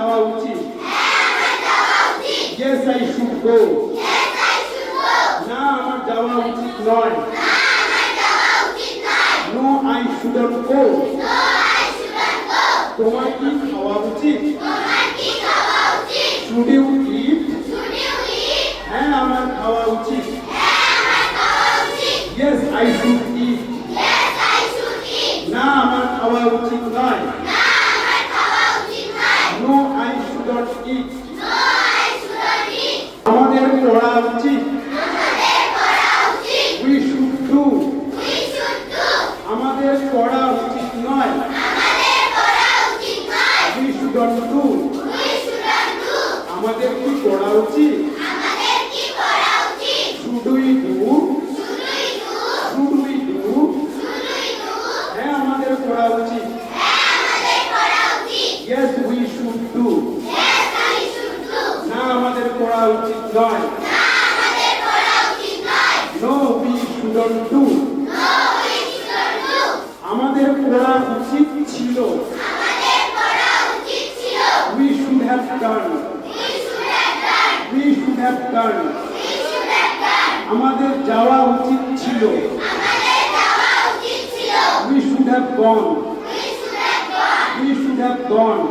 যাওয়া উচিত? Yes, I should go. না, আমার যাওয়া উচিত নয়। No, I shouldn't go. তোমার কি খাওয়া উচিত? Should you eat? হ্যাঁ, আমার খাওয়া উচিত। Yes, I should eat. না, আমার খাওয়া উচিত নয়। No, I shouldn't eat. আমাদের পড়া উচিত। We should do. আমাদের পড়া উচিত নয়। We shouldn't do. আমাদের কি পড়া উচিত? Should we do? Should we do? হ্যাঁ, আমাদের পড়া উচিত। Yes, we should do. না, আমাদের পড়া উচিত নয়। No, we shouldn't do. আমাদের পড়া উচিত ছিল। We should have done. We should have done. আমাদের যাওয়া উচিত ছিল। We should have gone. We should have gone.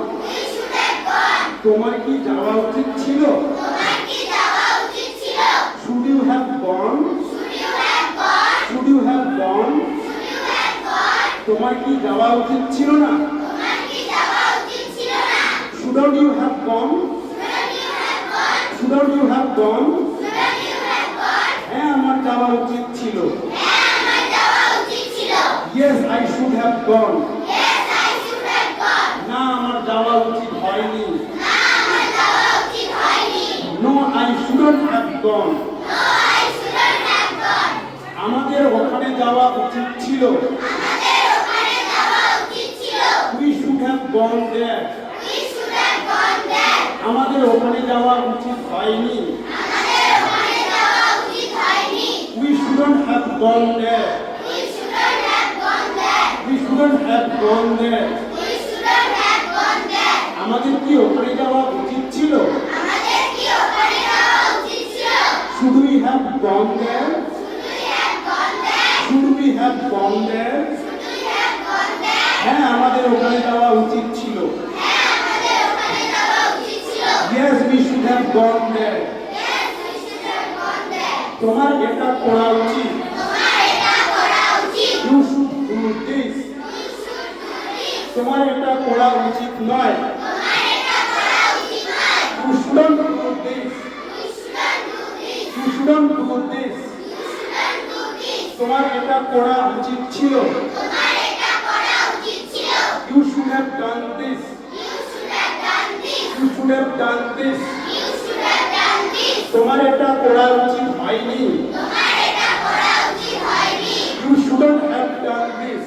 তোমার কি যাওয়া উচিত ছিল? Should you have gone? Should you have gone? তোমার কি যাওয়া উচিত ছিল না? Shouldn't you have gone? Shouldn't you have gone? হ্যাঁ, আমার যাওয়া উচিত ছিল। Yes, I should have gone. না, আমার যাওয়া উচিত হয়নি। No, I shouldn't have gone. আমাদের ওখানে যাওয়া উচিত ছিল। We should have gone there. আমাদের ওখানে যাওয়া উচিত হয়নি। We shouldn't have gone there. We shouldn't have gone there. আমাদের কি ওখানে যাওয়া উচিত ছিল? Should we have gone there? Should we have gone there? হ্যাঁ, আমাদের ওখানে যাওয়া উচিত ছিল। Yes, we should have gone there. তোমার এটা করা উচিত। You should do this. তোমার এটা করা উচিত নয়। You shouldn't do this. You shouldn't do this. তোমার এটা করা উচিত ছিল। You should have done this. You should have done this. তোমার এটা করা উচিত হয়নি। You shouldn't have done this.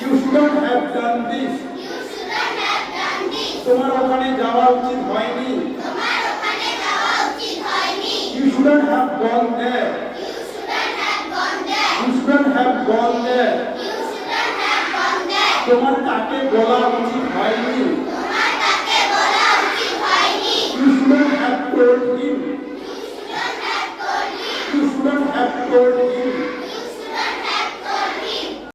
You shouldn't have done this. তোমার ওখানে যাওয়া উচিত হয়নি। You shouldn't have gone there. You shouldn't have gone there. তোমার তাকে বলা উচিত হয়নি। You shouldn't have told him. You shouldn't have told him.